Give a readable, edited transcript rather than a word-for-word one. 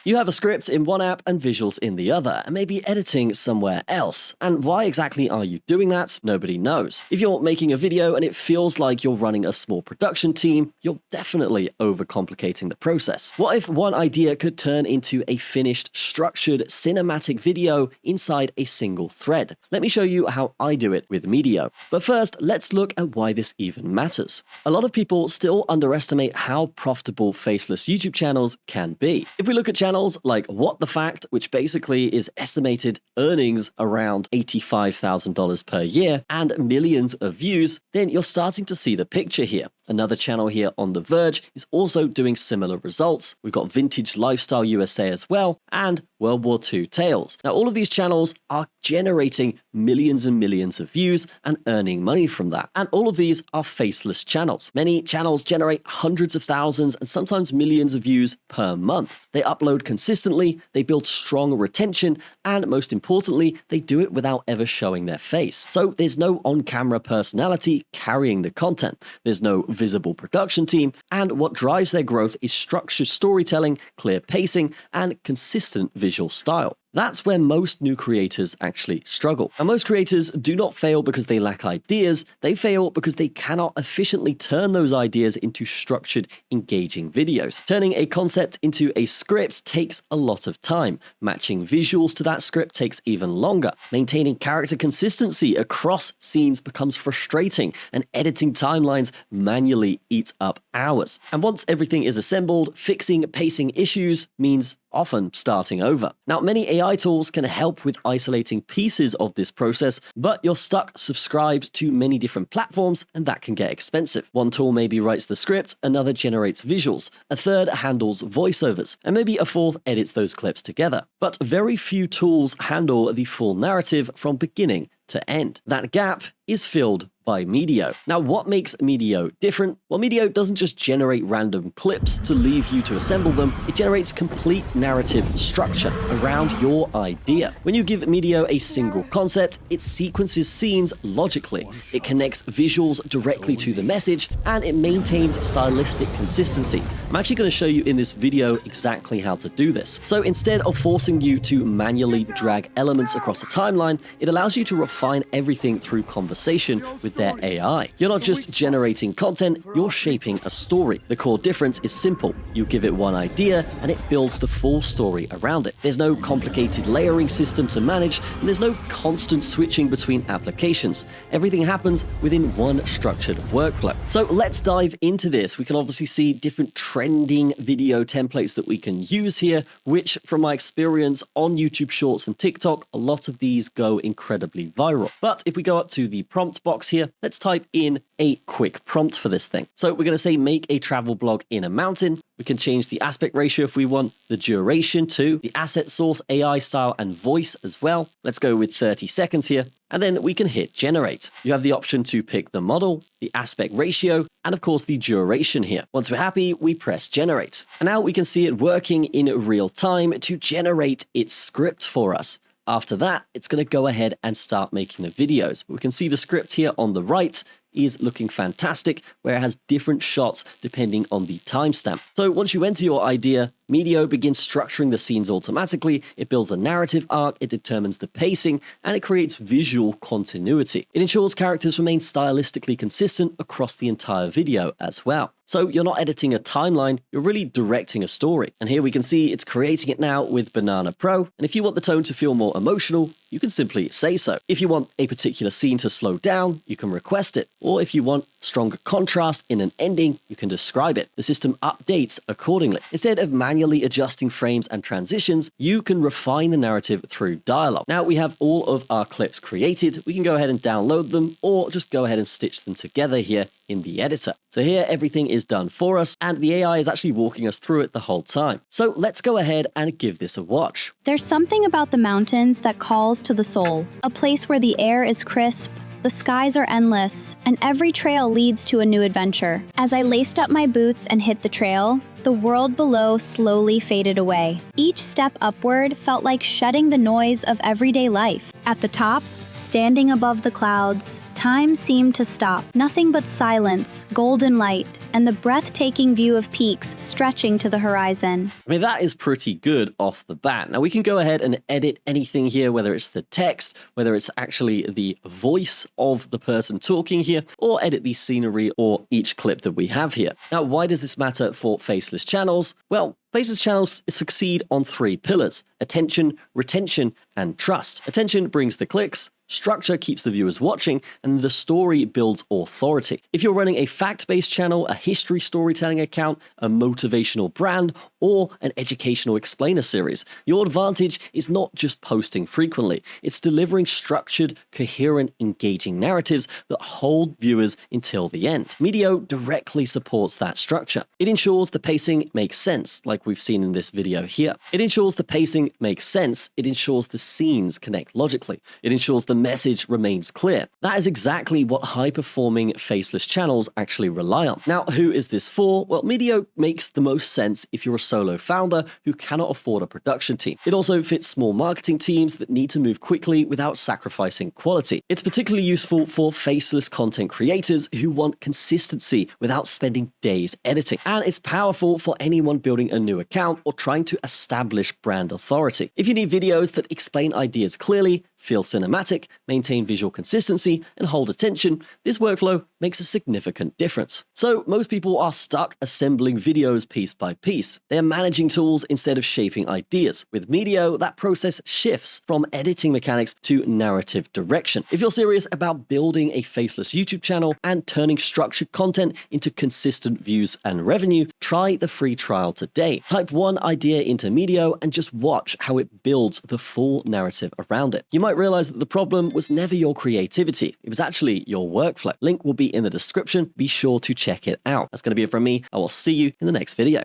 You have a script in one app and visuals in the other, and maybe editing somewhere else. And why exactly are you doing that? Nobody knows. If you're making a video and it feels like you're running a small production team, you're definitely overcomplicating the process. What if one idea could turn into a finished, structured, cinematic video inside a single thread? Let me show you how I do it with Medio. But first, let's look at why this even matters. A lot of people still underestimate how profitable faceless YouTube channels can be. If we look at channels like What the Fact, which basically is estimated earnings around $85,000 per year and millions of views, then you're starting to see the picture here. Another channel here on The Verge is also doing similar results. We've got Vintage Lifestyle USA as well, and World War II Tales. Now, all of these channels are generating millions and millions of views and earning money from that. And all of these are faceless channels. Many channels generate hundreds of thousands and sometimes millions of views per month. They upload consistently, they build strong retention, and most importantly, they do it without ever showing their face. So there's no on-camera personality carrying the content. There's no visible production team, and what drives their growth is structured storytelling, clear pacing, and consistent visual style. That's where most new creators actually struggle. And most creators do not fail because they lack ideas, they fail because they cannot efficiently turn those ideas into structured, engaging videos. Turning a concept into a script takes a lot of time. Matching visuals to that script takes even longer. Maintaining character consistency across scenes becomes frustrating, and editing timelines manually eats up hours. And once everything is assembled, fixing pacing issues means often starting over. Now, many AI tools can help with isolating pieces of this process, but you're stuck subscribed to many different platforms, and that can get expensive. One tool maybe writes the script, another generates visuals, a third handles voiceovers, and maybe a fourth edits those clips together. But very few tools handle the full narrative from beginning to end. That gap is filled by Medio. Now, what makes Medio different? Well, Medio doesn't just generate random clips to leave you to assemble them, it generates complete narrative structure around your idea. When you give Medio a single concept, it sequences scenes logically, it connects visuals directly to the message, and it maintains stylistic consistency. I'm actually going to show you in this video exactly how to do this. So instead of forcing you to manually drag elements across a timeline, it allows you to refine everything through conversation with their AI. You're not just generating content, you're shaping a story. The core difference is simple. You give it one idea, and it builds the full story around it. There's no complicated layering system to manage, and there's no constant switching between applications. Everything happens within one structured workflow. So let's dive into this. We can obviously see different trending video templates that we can use here, which from my experience on YouTube Shorts and TikTok, a lot of these go incredibly viral. But if we go up to the prompt box here, let's type in a quick prompt for this thing. So we're going to say make a travel blog in a mountain. We can change the aspect ratio if we want, the duration too, the asset source, AI style, and voice as well. Let's go with 30 seconds here. And then we can hit generate. You have the option to pick the model, the aspect ratio, and of course the duration here. Once we're happy, we press generate. And now we can see it working in real time to generate its script for us. After that, it's going to go ahead and start making the videos. We can see the script here on the right is looking fantastic, where it has different shots depending on the timestamp. So once you enter your idea, Medio begins structuring the scenes automatically, it builds a narrative arc, it determines the pacing, and it creates visual continuity. It ensures characters remain stylistically consistent across the entire video as well. So you're not editing a timeline, you're really directing a story. And here we can see it's creating it now with Banana Pro, and if you want the tone to feel more emotional, you can simply say so. If you want a particular scene to slow down, you can request it. Or if you want stronger contrast in an ending, you can describe it. The system updates accordingly. Instead of manually adjusting frames and transitions, you can refine the narrative through dialogue. Now we have all of our clips created. We can go ahead and download them, or just go ahead and stitch them together here in the editor. So here everything is done for us, and the AI is actually walking us through it the whole time. So let's go ahead and give this a watch. There's something about the mountains that calls to the soul, a place where the air is crisp, the skies are endless, and every trail leads to a new adventure. As I laced up my boots and hit the trail, the world below slowly faded away. Each step upward felt like shedding the noise of everyday life. At the top, standing above the clouds, Time seemed to stop. Nothing but silence, golden light, and the breathtaking view of peaks stretching to the horizon. I mean, that is pretty good off the bat. Now, we can go ahead and edit anything here, whether it's the text, whether it's actually the voice of the person talking here, or edit the scenery or each clip that we have here. Now, why does this matter for faceless channels? Well, faceless channels succeed on 3 pillars: attention, retention, and trust. Attention brings the clicks, structure keeps the viewers watching, and the story builds authority. If you're running a fact-based channel, a history storytelling account, a motivational brand, or an educational explainer series, your advantage is not just posting frequently, it's delivering structured, coherent, engaging narratives that hold viewers until the end. Medio directly supports that structure. It ensures the pacing makes sense, like we've seen in this video here. It ensures the pacing makes sense, it ensures the scenes connect logically, it ensures the message remains clear. That is exactly what high-performing faceless channels actually rely on. Now, who is this for? Well, Medio makes the most sense if you're a solo founder who cannot afford a production team. It also fits small marketing teams that need to move quickly without sacrificing quality. It's particularly useful for faceless content creators who want consistency without spending days editing. And it's powerful for anyone building a new account or trying to establish brand authority. If you need videos that explain ideas clearly, feel cinematic, maintain visual consistency, and hold attention, this workflow makes a significant difference. So most people are stuck assembling videos piece by piece. They are managing tools instead of shaping ideas. With Medio, that process shifts from editing mechanics to narrative direction. If you're serious about building a faceless YouTube channel and turning structured content into consistent views and revenue, try the free trial today. Type one idea into Medio and just watch how it builds the full narrative around it. You might realize that the problem was never your creativity. It was actually your workflow. Link will be in the description. Be sure to check it out. That's going to be it from me. I will see you in the next video.